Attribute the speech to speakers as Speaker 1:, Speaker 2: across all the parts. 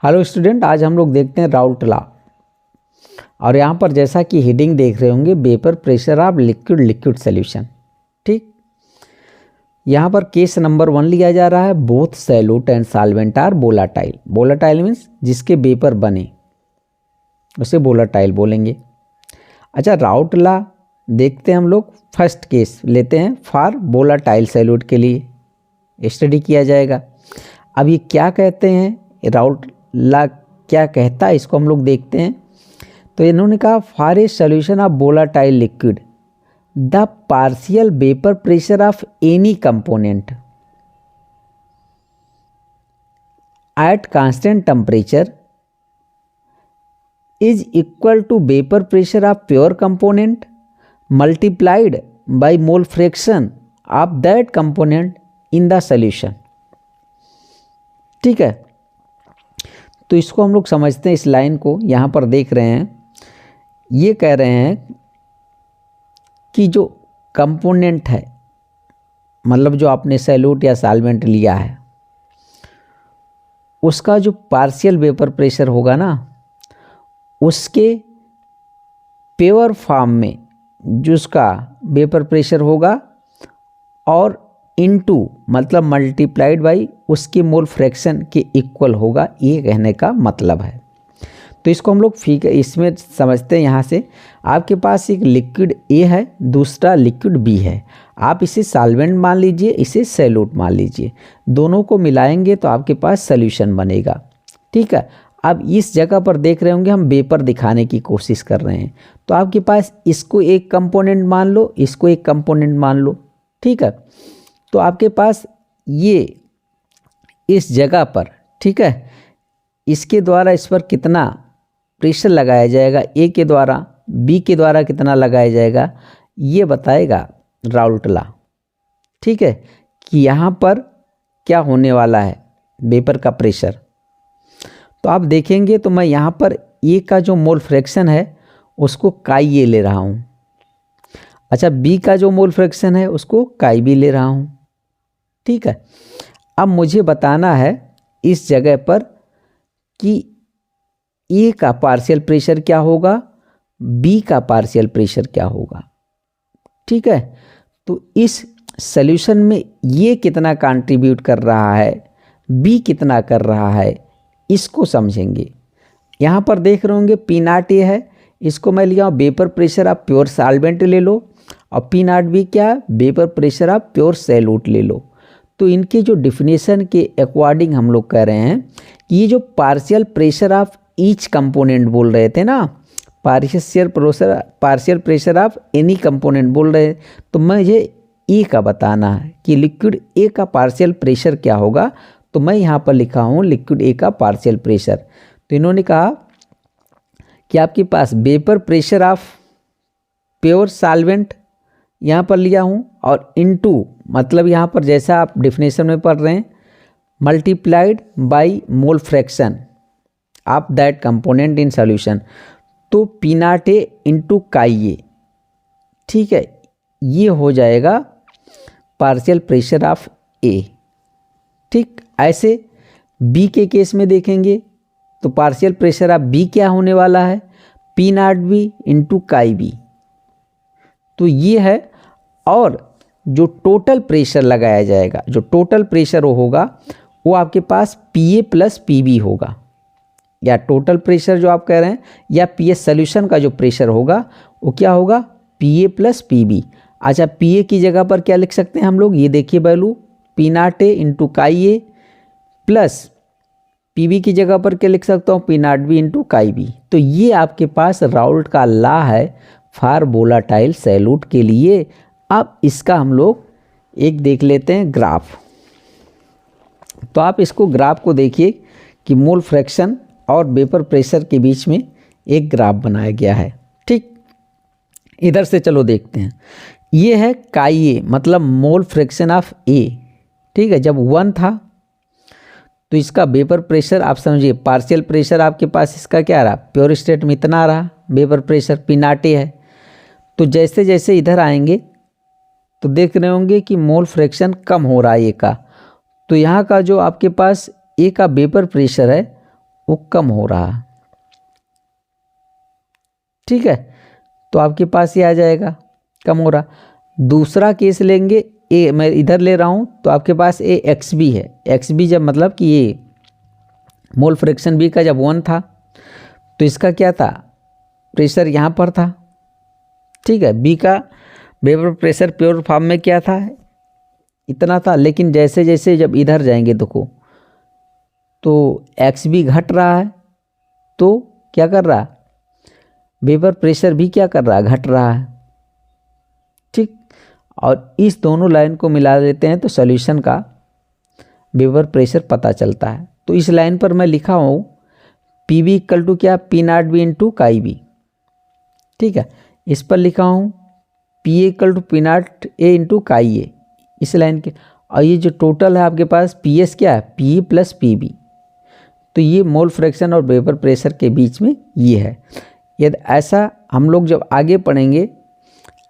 Speaker 1: Hello student, आज हम लोग देखते हैं राउल्ट लॉ। और यहाँ पर जैसा कि हेडिंग देख रहे होंगे, vapour pressure of liquid liquid solution. ठीक, यहाँ पर केस नंबर 1 लिया जा रहा है। Both solute and solvent are volatile. Volatile means जिसके वेपर बने उसे वोलाटाइल बोलेंगे। अच्छा, राउल्ट लॉ देखते हैं हम लोग। फर्स्ट केस लेते हैं फॉर वोलाटाइल सैल्यूट के लिए स्टडी किया जाएगा। अब ये क्या कहते हैं, राउल्ट लॉ क्या कहता है, इसको हम लोग देखते हैं। तो इन्होंने कहा for a solution of volatile liquid the partial vapour pressure of any component at constant temperature is equal to vapour pressure of pure component multiplied by mole fraction of that component in the solution. ठीक है, तो इसको हम लोग समझते हैं। इस line को यहाँ पर देख रहे हैं, ये कह रहे हैं कि जो कंपोनेंट है, मतलब जो आपने सैल्यूट या सॉल्वेंट लिया है, उसका जो पार्शियल वेपर प्रेशर होगा ना, उसके प्योर फॉर्म में जो उसका वेपर प्रेशर होगा और इनटू मतलब मल्टीप्लाइड बाई उसके मोल फ्रैक्शन के इक्वल होगा, ये कहने का मतलब है। तो इसको हम लोग इसमें समझते हैं। यहाँ से आपके पास एक लिक्विड ए है, दूसरा लिक्विड बी है। आप इसे सॉल्वेंट मान लीजिए, इसे सैल्यूट मान लीजिए। दोनों को मिलाएंगे तो आपके पास सॉल्यूशन बनेगा। ठीक है, अब इस जगह पर देख रहे होंगे हम वेपर दिखाने की कोशिश कर रहे हैं। तो आपके पास इसको एक कंपोनेंट मान लो, इसको एक कंपोनेंट मान लो। ठीक है, तो आपके पास ये इस जगह पर, ठीक है, इसके द्वारा इस पर कितना प्रेशर लगाया जाएगा, ए के द्वारा, बी के द्वारा कितना लगाया जाएगा, ये बताएगा राउल्ट लॉ। ठीक है, कि यहाँ पर क्या होने वाला है, वेपर का प्रेशर। तो आप देखेंगे तो मैं यहाँ पर ए का जो मोल फ्रैक्शन है उसको काई ए ले रहा हूँ। अच्छा, बी का जो मोल फ्रैक्शन है उसको काई बी ले रहा हूँ। ठीक है, अब मुझे बताना है इस जगह पर कि ए का पार्शियल प्रेशर क्या होगा, बी का पार्शियल प्रेशर क्या होगा। ठीक है, तो इस सॉल्यूशन में ये कितना कंट्रीब्यूट कर रहा है, बी कितना कर रहा है, इसको समझेंगे। यहाँ पर देख रहे होंगे पी नॉट ए है, इसको मैं लिया वेपर प्रेशर आप प्योर सॉल्वेंट ले लो, और पी नॉट बी क्या, वेपर प्रेशर आप प्योर सैल्यूट ले लो। तो इनके जो डिफिनेशन के अकॉर्डिंग हम लोग कह रहे हैं कि ये जो partial pressure of each component बोल रहे थे ना, partial pressure of any component बोल रहे हैं, तो मुझे ए का बताना है कि लिक्विड ए का पार्शियल प्रेशर क्या होगा। तो मैं यहाँ पर लिखा हूँ लिक्विड ए का पार्शियल प्रेशर। तो इन्होंने कहा कि आपके पास vapour pressure of pure solvent यहाँ पर लिया हूँ, और इनटू मतलब यहाँ पर जैसा आप डिफिनेशन में पढ़ रहे हैं, multiplied by mole fraction of that component in solution. तो P not A into chi A, ठीक है, ये हो जाएगा पार्शियल प्रेशर ऑफ ए। ठीक, ऐसे बी के केस में देखेंगे तो पार्शियल प्रेशर ऑफ बी क्या होने वाला है, P not B into chi B. तो ये है, और जो टोटल प्रेशर लगाया जाएगा, जो टोटल प्रेशर होगा वो आपके पास P A plus P B होगा, या टोटल प्रेशर जो आप कह रहे हैं, या पी ए सॉल्यूशन का जो प्रेशर होगा वो क्या होगा, P A plus P B. अच्छा, पी ए की जगह पर क्या लिख सकते हैं हम लोग, ये देखिए value P not A into chi A, plus P B की जगह पर क्या लिख सकता हूँ, P not B into chi B. तो ये आपके पास राउल्ट का लॉ है फॉर वोलाटाइल सैल्यूट के लिए। अब इसका हम लोग एक देख लेते हैं ग्राफ। तो आप इसको ग्राफ को देखिए कि मोल फ्रैक्शन और वेपर प्रेशर के बीच में एक ग्राफ बनाया गया है। ठीक, इधर से चलो देखते हैं। ये है काई ए, मतलब मोल फ्रैक्शन ऑफ ए। ठीक है, जब 1 था तो इसका वेपर प्रेशर आप समझिए, पार्शियल प्रेशर आपके पास इसका क्या रहा, प्योर स्टेट में इतना रहा वेपर प्रेशर, पी नॉट ए है। तो जैसे जैसे इधर आएंगे तो देख रहे होंगे कि मोल फ्रैक्शन कम हो रहा है ए का। तो यहाँ का जो आपके पास ए का वेपर प्रेशर है वो कम हो रहा है। ठीक है, तो आपके पास ये आ जाएगा कम हो रहा। दूसरा केस लेंगे, ए मैं इधर ले रहा हूँ तो आपके पास ए एक्स बी है। एक्स बी जब मतलब कि ये मोल फ्रैक्शन बी का जब 1 था तो इसका क्या था, प्रेशर यहाँ पर था। ठीक है, बी का वेपर प्रेशर प्योर फॉर्म में क्या था, इतना था। लेकिन जैसे जैसे जब इधर जाएंगे देखो तो एक्स बी घट रहा है, तो क्या कर रहा है, वेपर प्रेशर भी क्या कर रहा है, घट रहा है। ठीक, और इस दोनों लाइन को मिला देते हैं तो सॉल्यूशन का वेपर प्रेशर पता चलता है। तो इस लाइन पर मैं लिखा हूँ पी बी इक्वल टू क्या, P not B into chi B. ठीक है, इस पर लिखा हूँ P A equal to P not A into chi A, इस लाइन के। और ये जो टोटल है आपके पास पी एस क्या है, पी प्लस पी बी। तो ये मोल फ्रैक्शन और वेपर प्रेशर के बीच में ये है। यदि ऐसा हम लोग जब आगे पढ़ेंगे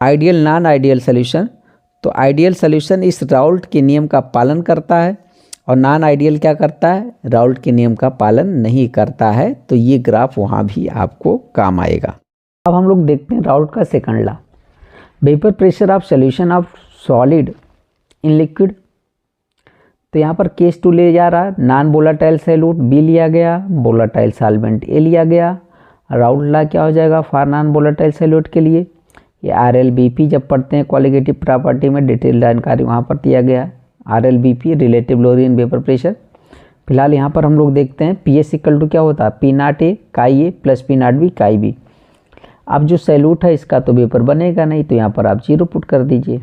Speaker 1: आइडियल नॉन आइडियल सॉल्यूशन, तो आइडियल सॉल्यूशन इस राउल्ट के नियम का पालन करता है और नॉन आइडियल क्या करता है, राउल्ट के नियम का पालन नहीं करता है। तो ये ग्राफ वहाँ भी आपको काम आएगा। अब हम लोग देखते हैं राउल्ट का second law, vapour pressure of solution of solid in liquid. तो यहाँ पर केस 2 ले जा रहा है, नॉन वोलेटाइल सॉल्यूट बी लिया गया, वोलेटाइल सॉल्वेंट ए लिया गया। राउल्ट लॉ क्या हो जाएगा फॉर नॉन वोलेटाइल सॉल्यूट के लिए, ये RLBP जब पढ़ते हैं क्वालिटेटिव प्रॉपर्टी में डिटेल जानकारी वहाँ पर दिया गया है। RLBP relative lower in vapour pressure. फिलहाल यहाँ पर हम लोग देखते हैं PS इक्वल टू क्या होता है, P not A chi A plus P not B chi B. अब जो सैल्यूट है इसका तो वेपर बनेगा नहीं, तो यहाँ पर आप 0 पुट कर दीजिए।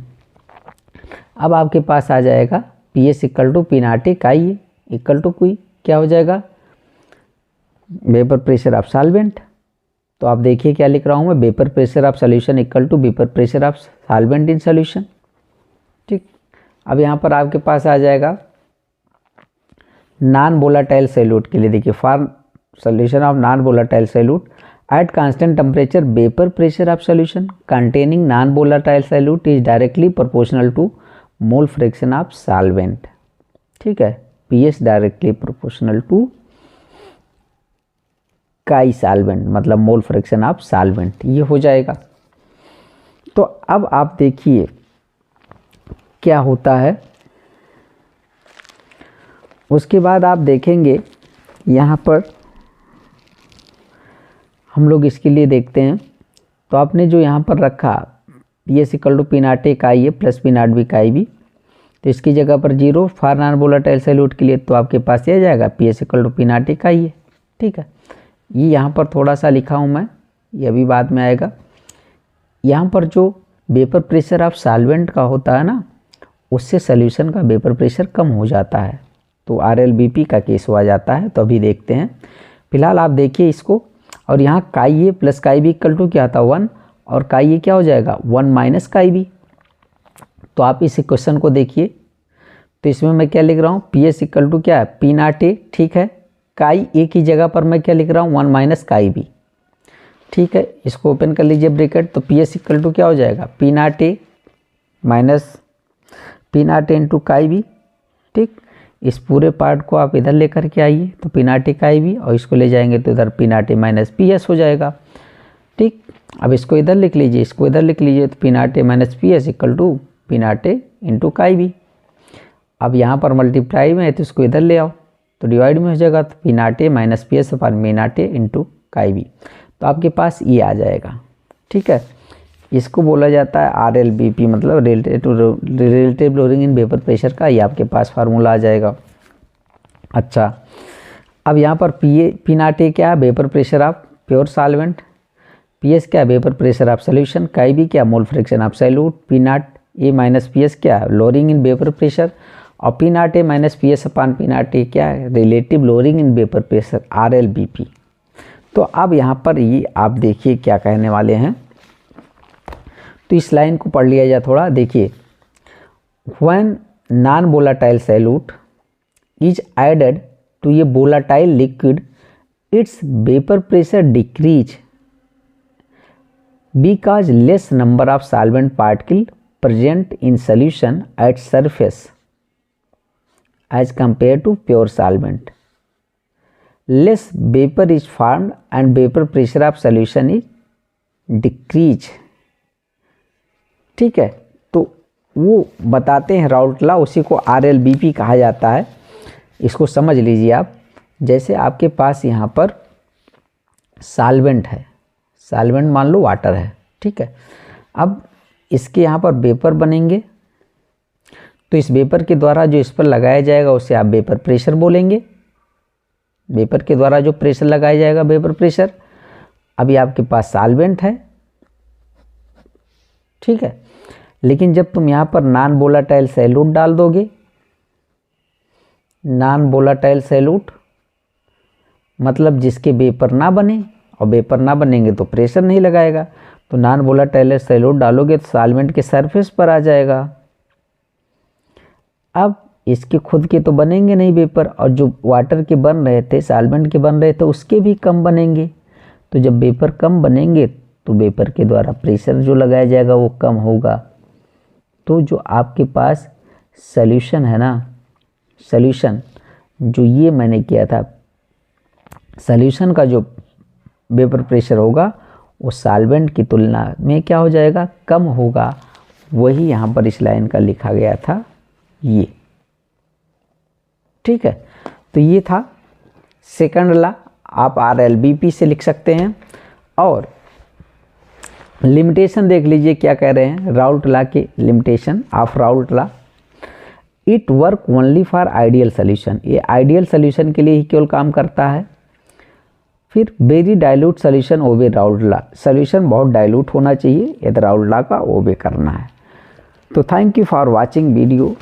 Speaker 1: अब आपके पास आ जाएगा PS equal to P not A chi A equal to कोई क्या हो जाएगा, वेपर प्रेशर ऑफ सॉल्वेंट। तो आप देखिए क्या लिख रहा हूँ मैं, vapour pressure of solution equal to vapour pressure of solvent in solution. ठीक, अब यहाँ पर आपके पास आ जाएगा नॉन वोलेटाइल सॉल्यूट के लिए, देखिए for solution of non volatile solute at constant temperature vapour pressure of solution containing non volatile solute is directly proportional to mole fraction of solvent. ठीक है, PS directly proportional to chi solvent, मतलब mole fraction of solvent, ये हो जाएगा। तो अब आप देखिए क्या होता है, उसके बाद आप देखेंगे यहाँ पर हम लोग इसके लिए देखते हैं। तो आपने जो यहाँ पर रखा PS equal to P not A chi A plus P not B chi B, तो इसकी जगह पर 0 फॉर नॉन वोलेटाइल सॉल्यूट के लिए, तो आपके पास ये आ जाएगा PS equal to P not A chi A. ठीक है, ये यहाँ पर थोड़ा सा लिखा हूँ मैं, ये अभी बाद में आएगा। यहाँ पर जो वेपर प्रेशर ऑफ सॉल्वेंट का होता है ना, उससे सॉल्यूशन का वेपर प्रेशर कम हो जाता है, तो RLBP का केस हुआ जाता है। तो अभी देखते हैं, फिलहाल आप देखिए इसको। और यहाँ chi A plus chi B equal to क्या था 1, और काई ए क्या हो जाएगा 1 माइनस काई बी। तो आप इस इक्वेशन को देखिए, तो इसमें मैं क्या लिख रहा हूँ, PS इक्वल टू क्या है पी नॉट ए। ठीक है, काई ए की जगह पर मैं क्या लिख रहा हूँ 1 माइनस काई बी। ठीक है, इसको ओपन कर लीजिए ब्रैकेट, तो PS इक्वल टू क्या हो जाएगा P not A minus P not A into chi B. ठीक, इस पूरे पार्ट को आप इधर लेकर के आइए, तो पी नॉट ए काई बी, और इसको ले जाएंगे तो इधर P not A minus PS हो जाएगा। ठीक, अब इसको इधर लिख लीजिए, इसको इधर लिख लीजिए, तो P not A minus PS equal to P not A into chi B. अब यहाँ पर मल्टीप्लाई में है तो इसको इधर ले आओ, तो डिवाइड में हो जाएगा, तो P not A minus PS upon P not A into chi B. तो आपके पास ये आ जाएगा। ठीक है, इसको बोला जाता है RLBP, मतलब relative lowering in vapour pressure का, ये आपके पास फार्मूला आ जाएगा। अच्छा, अब यहाँ पर पी नॉट ए क्या है, vapour pressure of pure solvent, PS क्या है, वेपर प्रेशर ऑफ सॉल्यूशन, काई बी क्या, मोल fraction of solute, P not A minus PS क्या है, लोअरिंग इन वेपर प्रेशर, और P not A minus PS upon P not ए क्या है, relative lowering in vapour pressure RLBP। तो अब यहाँ पर ये आप देखिए क्या कहने वाले हैं, तो इस लाइन को पढ़ लिया जाए थोड़ा, देखिए when non volatile solute is added to ये volatile liquid its vapour pressure decrease because less number of solvent particle present in solution at surface as compared to pure solvent. Less vapour is formed and vapour pressure of solution is decrease. ठीक है, तो वो बताते हैं Raoult law, उसी को RLBP कहा जाता है। इसको समझ लीजिए आप। जैसे आपके पास यहाँ पर सॉल्वेंट है, सॉल्वेंट मान लो वाटर है, ठीक है। अब इसके यहाँ पर वेपर बनेंगे, तो इस वेपर के द्वारा जो इस पर लगाया जाएगा उसे आप वेपर प्रेशर बोलेंगे। वेपर के द्वारा जो प्रेशर लगाया जाएगा वेपर प्रेशर। अभी आपके पास सॉल्वेंट है, ठीक है, लेकिन जब तुम यहाँ पर नॉन वोलेटाइल सॉल्यूट डाल दोगे, नॉन वोलेटाइल सॉल्यूट मतलब जिसके वेपर ना बने, और वेपर ना बनेंगे तो प्रेशर नहीं लगाएगा। तो नॉन वोलेटाइल सॉल्यूट डालोगे तो सॉल्वेंट के सरफेस पर आ जाएगा। अब इसके खुद के तो बनेंगे नहीं वेपर, और जो वाटर के बन रहे थे, सॉल्वेंट के बन रहे थे, उसके भी कम बनेंगे। तो जब वेपर कम बनेंगे तो वेपर के द्वारा प्रेशर जो लगाया जाएगा वो कम होगा। तो जो आपके पास सॉल्यूशन है ना, सॉल्यूशन जो ये मैंने किया था, सॉल्यूशन का जो वेपर प्रेशर होगा वो सॉल्वेंट की तुलना में क्या हो जाएगा, कम होगा। वही यहाँ पर इस लाइन का लिखा गया था ये, ठीक है। तो ये था सेकंड लॉ, आप RLBP से लिख सकते हैं। और लिमिटेशन देख लीजिए क्या कह रहे हैं राउल्ट लॉ के limitation of Raoult law. It work only for ideal solution, ये आइडियल सॉल्यूशन के लिए ही केवल काम करता है। फिर very dilute solution obey Raoult law, solution बहुत डाइल्यूट होना चाहिए यदि राउल्ट लॉ का ओबे करना है। तो thank you for watching video.